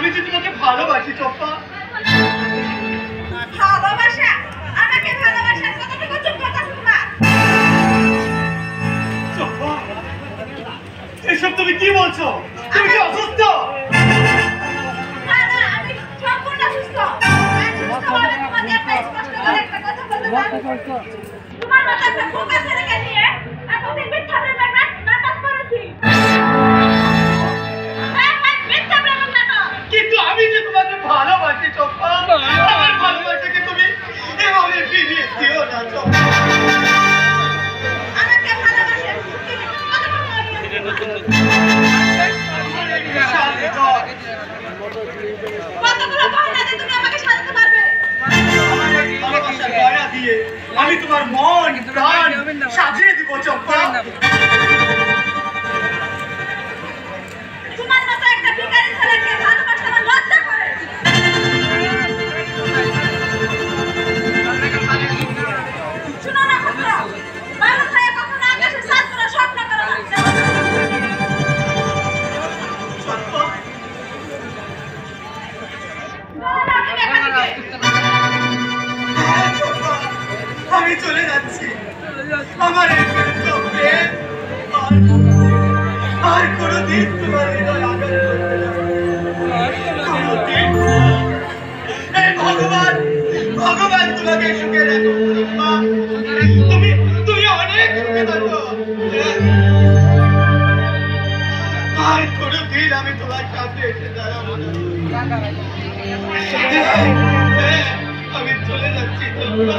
আমি যে তোমাকে ভালোবাসি চম্পা। ভালোবাসা? আমাকে ভালোবাসার কতটুকু যোগ্যতা তোমার? চম্পা, এসব তুমি কি বলছো? তুমি কি অসুস্থ? না না, আমি সম্পূর্ণ সুস্থ। আমি সুস্থ হলে তোমাকে একটা স্পষ্ট করে একটা কথা বলতে পারবো। তোমার মতো একটা বোকা ছেলেকে নিয়ে এতদিন মিথ্যা প্রেমের নাটক করেছি। হ্যাঁ হ্যাঁ, মিথ্যা প্রেমের নাটক। কিন্তু আমি যে তোমাকে ভালোবাসি চম্পা, আমার ভালোবাসাকে তুমি এভাবে ফিরিয়ে দিও না চম্পা। আমাকে ভালোবাসে তুমি কতটুকু কতগুলো গয়না দিয়ে তুমি আমাকে সাজাতে পারবে? ভালোবাসার গয়না দিয়ে আমি তোমার মন প্রাণ সাজিয়ে দিব চম্পা। তোমার মতো একটা ভিখারি ছেলেকে ভালোবাসতে আমার লজ্জা করে। শুনো না পুত্র, ভালো হয়ে কখনো আকাশের সাত করে স্বপ্ন করো না। চম্পা, না, তুমি এখান থেকে। হ্যাঁ চম্পা, আমি চলে যাচ্ছি। আমার এই প্রেম আর কোনোদিন তোমার হৃদয় আঘাত করবে না। কোনোদিন। এই ভগবান তোমাকে সুখে রাখো চম্পা। তুমি অনেক সুখে থাকো। আর কোনোদিন আমি তোমার সামনে এসে দাঁড়াবো না। হ্যাঁ, আমি চলে যাচ্ছি চম্পা।